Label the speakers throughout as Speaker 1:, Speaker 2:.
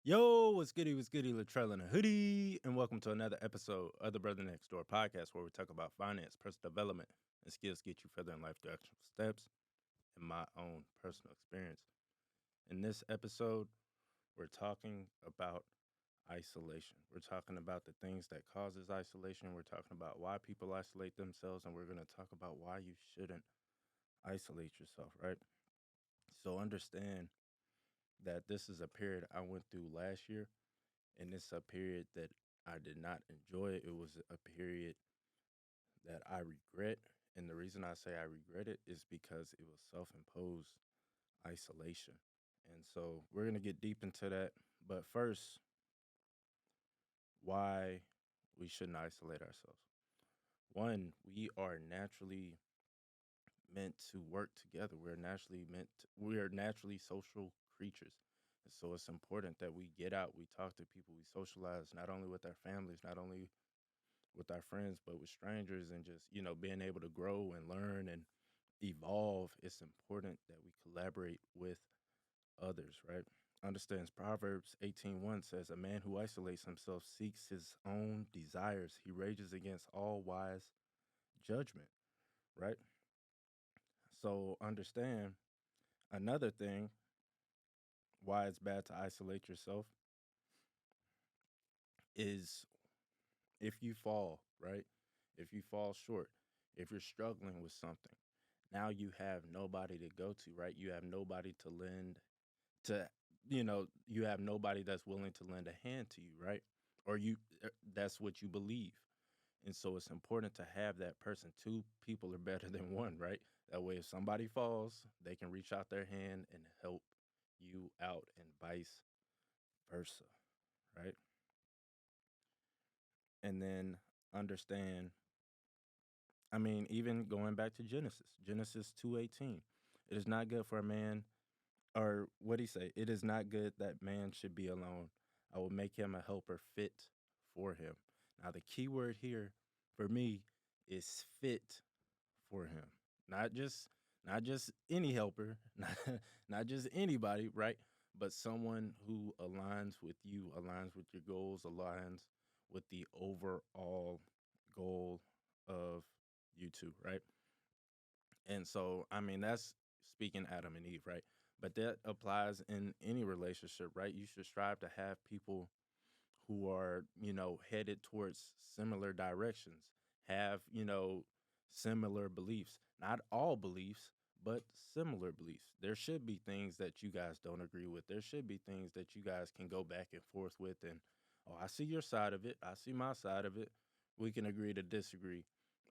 Speaker 1: Yo, what's goody, Latrell in a hoodie, and welcome to another episode of the Brother Next Door podcast where we talk about finance, personal development, and skills to get you further in life through actual steps and my own personal experience. In this episode, we're talking about isolation. We're talking about the things that causes isolation. We're talking about why people isolate themselves, and we're going to talk about why you shouldn't isolate yourself, right? So understand that this is a period I went through last year, and it's a period that I did not enjoy. It was a period that I regret. And the reason I say I regret it is because it was self imposed isolation. And so we're going to get deep into that. But first, why we shouldn't isolate ourselves. One, we are naturally meant to work together. We are naturally social creatures. And so it's important that we get out, we talk to people, we socialize not only with our families, not only with our friends, but with strangers, and just, being able to grow and learn and evolve. It's important that we collaborate with others, right? Understands Proverbs 18:1 says, "A man who isolates himself seeks his own desires. He rages against all wise judgment," right? So understand another thing why it's bad to isolate yourself is if you fall, right? If you fall short, if you're struggling with something, now you have nobody to go to, right? You have nobody to lend to, you have nobody that's willing to lend a hand to you, right? Or that's what you believe. And so it's important to have that person. Two people are better than one, right? That way, if somebody falls, they can reach out their hand and help you out, and vice versa, right? And then understand, even going back to Genesis 2:18, it is not good for a man, or what do he say? It is not good that man should be alone. I will make him a helper fit for him. Now, the key word here for me is fit for him. Not just not just any helper, not just anybody, right? But someone who aligns with you, aligns with your goals, aligns with the overall goal of you two, right? And so, that's speaking Adam and Eve, right? But that applies in any relationship, right? You should strive to have people who are, headed towards similar directions, have, similar beliefs. Not all beliefs, but similar beliefs. There should be things that you guys don't agree with. There should be things that you guys can go back and forth with. And, oh, I see your side of it. I see my side of it. We can agree to disagree.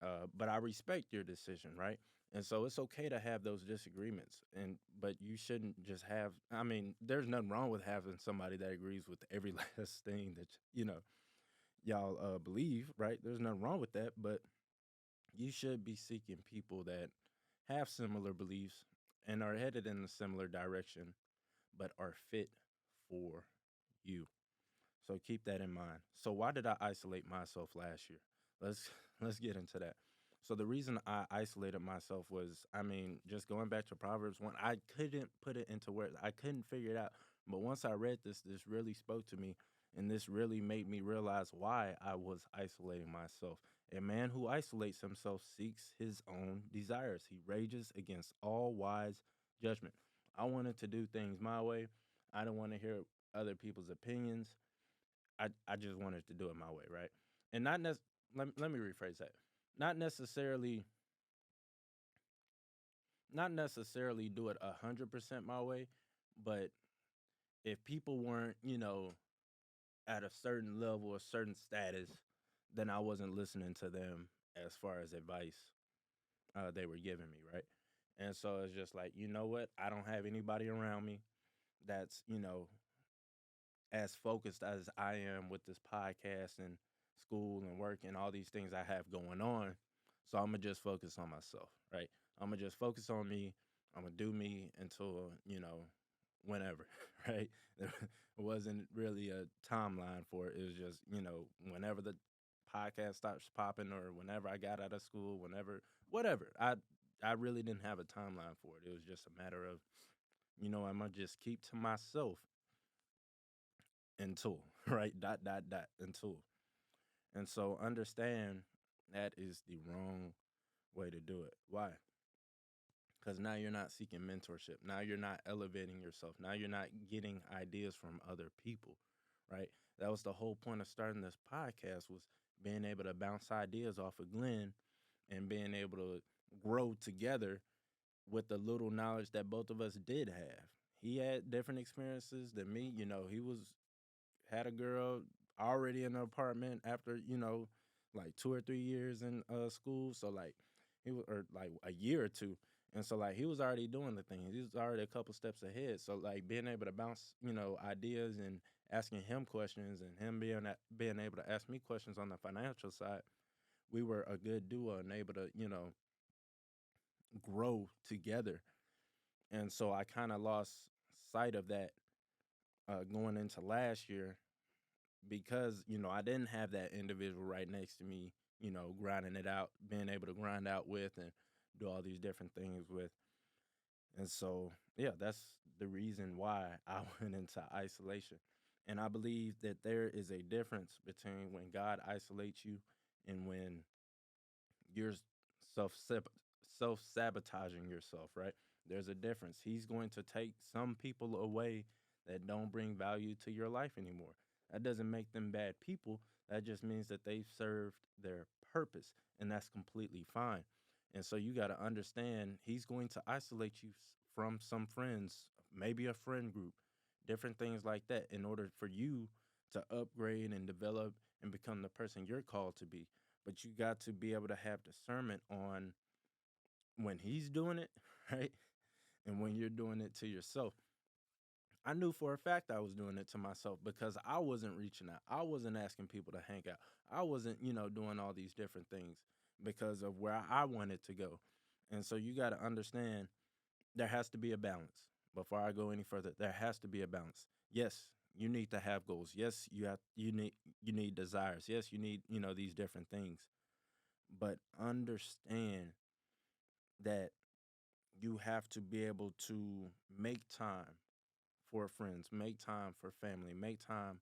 Speaker 1: But I respect your decision, right? And so it's okay to have those disagreements, but you shouldn't just have. There's nothing wrong with having somebody that agrees with every last thing that y'all believe, right? There's nothing wrong with that, but you should be seeking people that have similar beliefs and are headed in a similar direction, but are fit for you. So keep that in mind. So why did I isolate myself last year? Let's let's get into that. So the reason I isolated myself was, just going back to Proverbs 1, I couldn't put it into words. I couldn't figure it out. But once I read this really spoke to me, and this really made me realize why I was isolating myself. A man who isolates himself seeks his own desires. He rages against all wise judgment. I wanted to do things my way. I didn't want to hear other people's opinions. I just wanted to do it my way, right? And let me rephrase that. Not necessarily not necessarily do it 100% my way, but if people weren't, at a certain level, a certain status, then I wasn't listening to them as far as advice they were giving me, right? And so it's just like, you know what? I don't have anybody around me that's, as focused as I am with this podcast and school and work and all these things I have going on. So I'm gonna just focus on myself, right? I'm gonna just focus on me. I'm gonna do me until, whenever, right? There wasn't really a timeline for it. It was just, whenever the podcast stops popping, or whenever I got out of school, whatever. I really didn't have a timeline for it. It was just a matter of, I'm gonna just keep to myself in tool, right? Dot, dot, dot, in tool. And so understand that is the wrong way to do it. Why? Because now you're not seeking mentorship. Now you're not elevating yourself. Now you're not getting ideas from other people, right? That was the whole point of starting this podcast, was being able to bounce ideas off of Glenn and being able to grow together with the little knowledge that both of us did have. He had different experiences than me. He was had a girl already in an apartment after like 2 or 3 years in school. So like he was, or like a year or two, and so like he was already doing the thing. He was already a couple steps ahead. So like being able to bounce ideas and asking him questions, and him being able to ask me questions on the financial side, we were a good duo and able to grow together. And so I kind of lost sight of that going into last year, because I didn't have that individual right next to me, grinding it out, being able to grind out with and do all these different things with. And so, yeah, that's the reason why I went into isolation. And I believe that there is a difference between when God isolates you and when you're self self sabotaging yourself, right? There's a difference. He's going to take some people away that don't bring value to your life anymore. That doesn't make them bad people. That just means that they've served their purpose, and that's completely fine. And so you got to understand, he's going to isolate you from some friends, maybe a friend group, different things like that, in order for you to upgrade and develop and become the person you're called to be. But you got to be able to have discernment on when he's doing it, right? And when you're doing it to yourself. I knew for a fact I was doing it to myself, because I wasn't reaching out. I wasn't asking people to hang out. I wasn't, doing all these different things because of where I wanted to go. And so you got to understand, there has to be a balance. Before I go any further, there has to be a balance. Yes, you need to have goals. Yes, you need desires. Yes, you need, these different things. But understand that you have to be able to make time for friends, make time for family, make time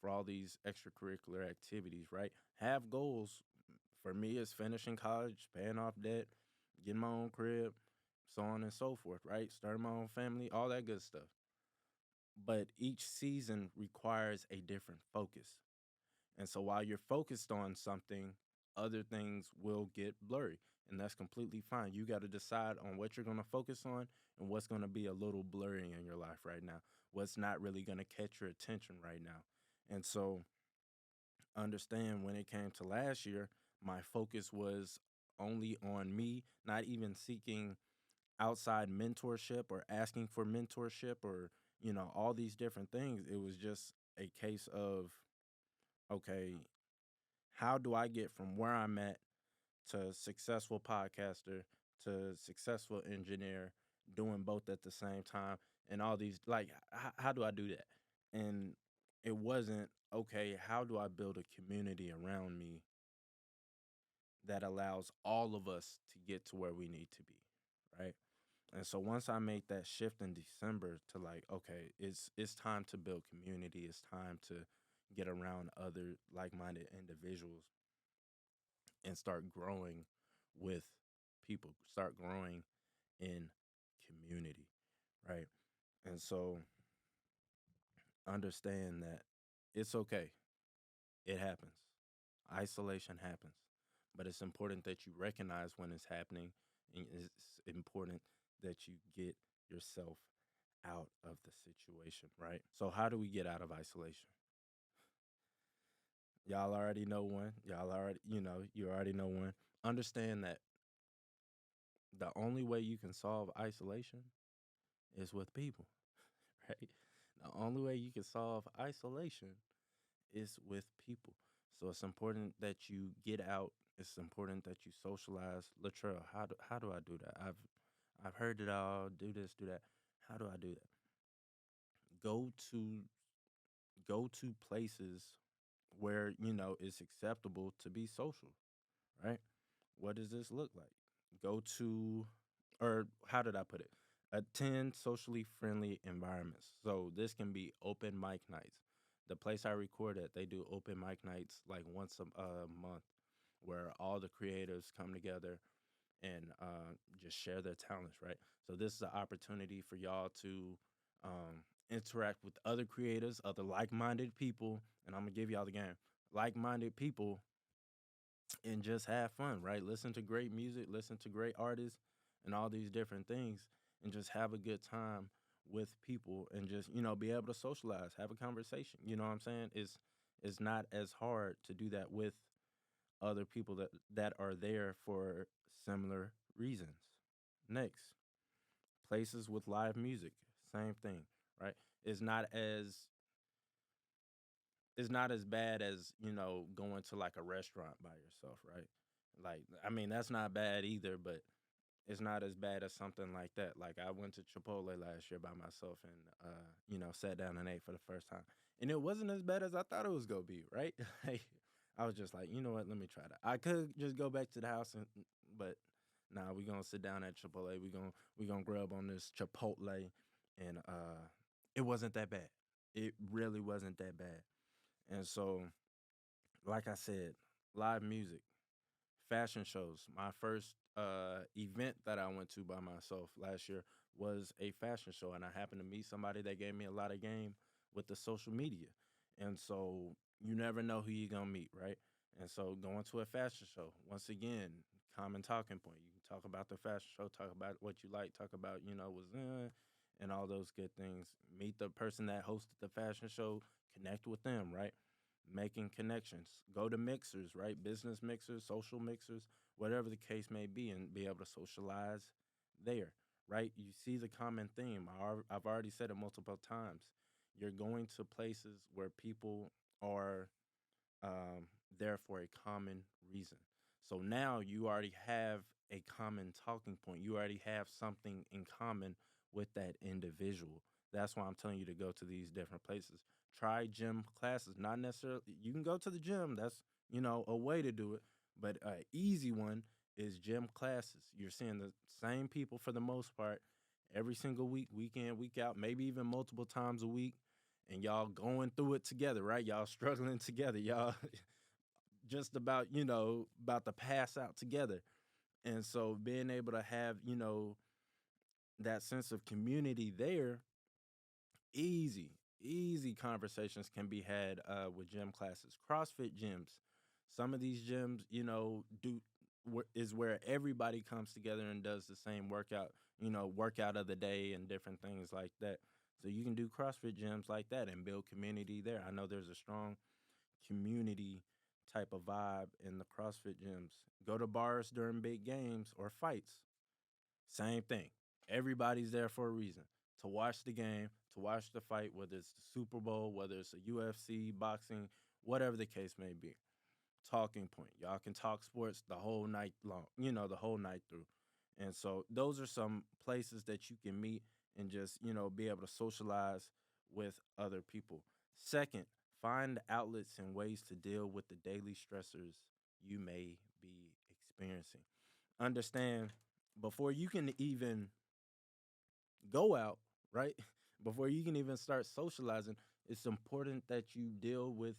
Speaker 1: for all these extracurricular activities, right? Have goals. For me, it's finishing college, paying off debt, getting my own crib, so on and so forth, right? Starting my own family, all that good stuff. But each season requires a different focus. And so while you're focused on something, other things will get blurry. And that's completely fine. You got to decide on what you're going to focus on and what's going to be a little blurry in your life right now, what's not really going to catch your attention right now. And so understand, when it came to last year, my focus was only on me, not even seeking outside mentorship or asking for mentorship or, all these different things. It was just a case of, okay, how do I get from where I'm at to successful podcaster to successful engineer, doing both at the same time, and all these, like, how do I do that? And it wasn't, okay, how do I build a community around me that allows all of us to get to where we need to be, right? And so once I made that shift in December to, like, okay, it's time to build community, it's time to get around other like-minded individuals and start growing with people, start growing in community, right? And so understand that it's okay. It happens. Isolation happens. But it's important that you recognize when it's happening, and it's important that you get yourself out of the situation, right? So how do we get out of isolation? Y'all already know one. Y'all already, you already know one. Understand that the only way you can solve isolation is with people, right? The only way you can solve isolation is with people. So it's important that you get out. It's important that you socialize. Latrell, how do I do that? I've heard it all. Do this, do that. How do I do that? Go to go to places where it's acceptable to be social, right? What does this look like? Go to, or how did I put it? Attend socially friendly environments. So this can be open mic nights. The place I record at, they do open mic nights like once a month, where all the creatives come together and just share their talents, right? So this is an opportunity for y'all to interact with other creators, other like-minded people, and I'm gonna give y'all the game. Like-minded people, and just have fun, right? Listen to great music, listen to great artists, and all these different things, and just have a good time with people, and just be able to socialize, have a conversation. You know what I'm saying? It's not as hard to do that with other people that are there for similar reasons. Next, places with live music, same thing, right? It's not as it's not as bad as going to like a restaurant by yourself, right? Like, I mean, that's not bad either, but it's not as bad as something like that. Like, I went to Chipotle last year by myself, and sat down and ate for the first time, and it wasn't as bad as I thought it was gonna be, right? Like, I was just like, you know what, let me try that. I could just go back to the house, but nah, we gonna sit down at Chipotle. We gonna grub on this Chipotle, and it wasn't that bad. It really wasn't that bad. And so, like I said, live music, fashion shows. My first event that I went to by myself last year was a fashion show, and I happened to meet somebody that gave me a lot of game with the social media. And so you never know who you're gonna meet, right? And so going to a fashion show, once again, common talking point. You can talk about the fashion show, talk about what you like, talk about what's in, and all those good things. Meet the person that hosted the fashion show, connect with them, right? Making connections. Go to mixers, right? Business mixers, social mixers, whatever the case may be, and be able to socialize there, right? You see the common theme. I've already said it multiple times. You're going to places where people are um, there for a common reason. So now you already have a common talking point. You already have something in common with that individual. That's why I'm telling you to go to these different places. Try gym classes. Not necessarily, you can go to the gym. That's, a way to do it. But an easy one is gym classes. You're seeing the same people for the most part every single week, week in, week out, maybe even multiple times a week, and y'all going through it together, right? Y'all struggling together. Y'all just about to pass out together. And so being able to have, that sense of community there, easy, easy conversations can be had with gym classes. CrossFit gyms. Some of these gyms, is where everybody comes together and does the same workout, workout of the day and different things like that. So you can do CrossFit gyms like that and build community there. I know there's a strong community type of vibe in the CrossFit gyms. Go to bars during big games or fights. Same thing. Everybody's there for a reason, to watch the game, to watch the fight, whether it's the Super Bowl, whether it's a UFC, boxing, whatever the case may be. Talking point. Y'all can talk sports the whole night long, the whole night through. And so those are some places that you can meet and just, be able to socialize with other people. Second, find outlets and ways to deal with the daily stressors you may be experiencing. Understand, before you can even go out, right? Before you can even start socializing, it's important that you deal with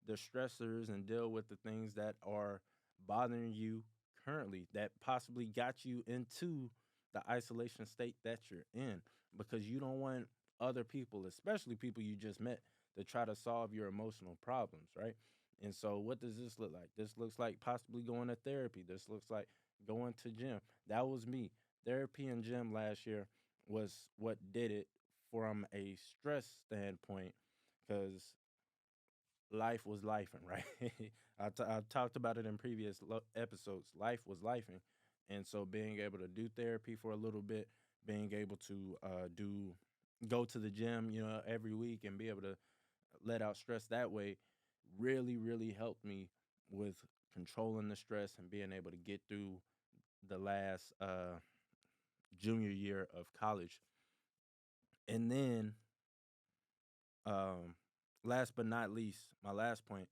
Speaker 1: the stressors and deal with the things that are bothering you currently, that possibly got you into the isolation state that you're in, because you don't want other people, especially people you just met, to try to solve your emotional problems, right? And so what does this look like? This looks like possibly going to therapy. This looks like going to gym. That was me. Therapy and gym last year was what did it from a stress standpoint, because life was lifing, right? I talked about it in previous episodes. Life was lifing. And so being able to do therapy for a little bit, being able to go to the gym, every week, and be able to let out stress that way really, really helped me with controlling the stress and being able to get through the last junior year of college. And then, um, last but not least, my last point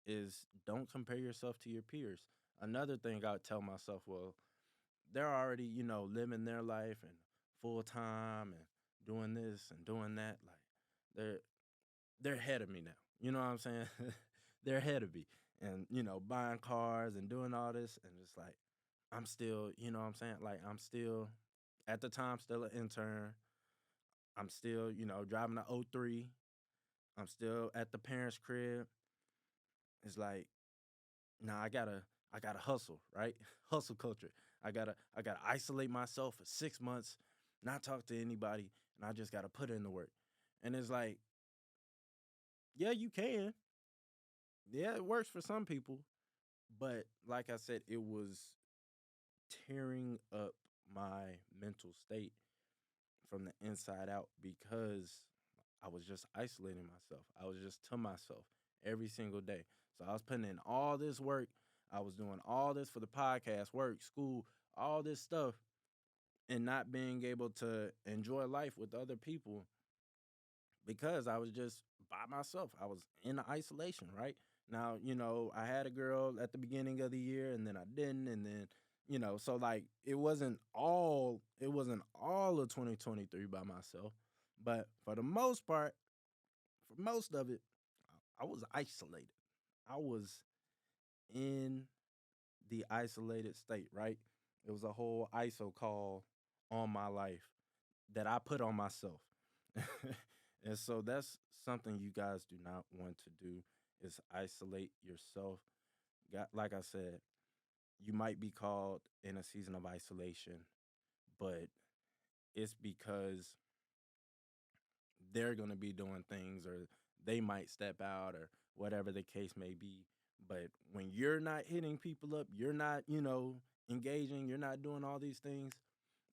Speaker 1: is, don't compare yourself to your peers. Another thing I would tell myself, well, they're already, living their life and full time and doing this and doing that. Like, they're they're ahead of me now. You know what I'm saying? They're ahead of me. And, buying cars and doing all this. And just like, I'm still, you know what I'm saying? Like, I'm still, at the time, still an intern. I'm still, driving a '03. I'm still at the parents' crib. It's like, nah, I gotta hustle, right? Hustle culture. I gotta isolate myself for 6 months, not talk to anybody, and I just gotta put in the work. And it's like, yeah, you can. Yeah, it works for some people. But like I said, it was tearing up my mental state from the inside out because I was just isolating myself. I was just to myself every single day. So I was putting in all this work. I was doing all this for the podcast, work, school, all this stuff, and not being able to enjoy life with other people because I was just by myself. I was in isolation, right? Now, I had a girl at the beginning of the year and then I didn't and then, so like it wasn't all of 2023 by myself, but for the most part, for most of it, I was isolated. I was in the isolated state, right? It was a whole ISO call on my life that I put on myself. And so that's something you guys do not want to do is isolate yourself. Got like I said, you might be called in a season of isolation, but it's because they're going to be doing things or they might step out or whatever the case may be. But when you're not hitting people up, you're not, engaging, you're not doing all these things,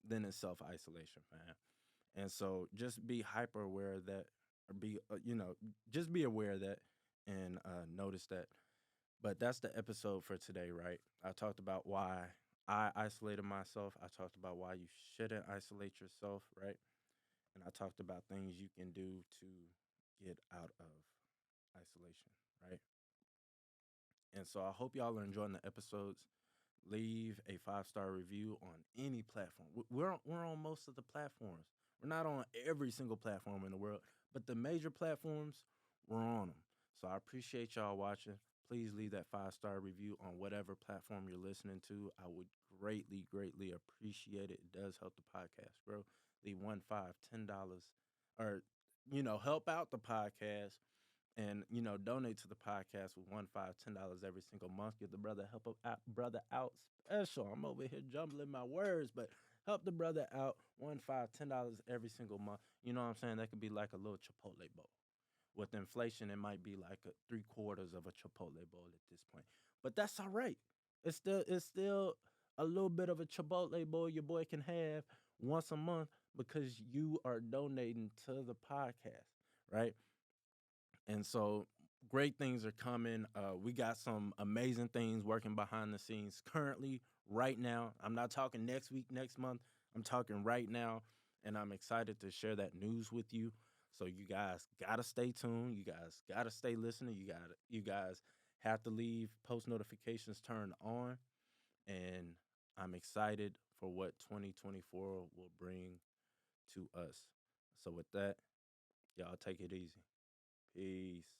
Speaker 1: then it's self isolation, fam. And so just be hyper aware of that, or just be aware of that and notice that. But that's the episode for today, right? I talked about why I isolated myself. I talked about why you shouldn't isolate yourself, right? And I talked about things you can do to get out of isolation, right? And so I hope y'all are enjoying the episodes. Leave a 5-star review on any platform. We're on most of the platforms. We're not on every single platform in the world, but the major platforms, we're on them. So I appreciate y'all watching. Please leave that 5-star review on whatever platform you're listening to. I would greatly, greatly appreciate it. It does help the podcast grow. Leave one, five, $10, or help out the podcast and donate to the podcast with one, five, $10 every single month. Give the brother out special. I'm over here jumbling my words, but help the brother out one, five, $10 every single month. You know what I'm saying? That could be like a little Chipotle bowl. With inflation, it might be like a three-quarters of a Chipotle bowl at this point, but that's all right. It's still a little bit of a Chipotle bowl your boy can have once a month because you are donating to the podcast, right? And so great things are coming. We got some amazing things working behind the scenes currently, right now. I'm not talking next week, next month. I'm talking right now. And I'm excited to share that news with you. So you guys gotta stay tuned. You guys gotta stay listening. You guys have to leave post notifications turned on. And I'm excited for what 2024 will bring to us. So with that, y'all take it easy. Peace.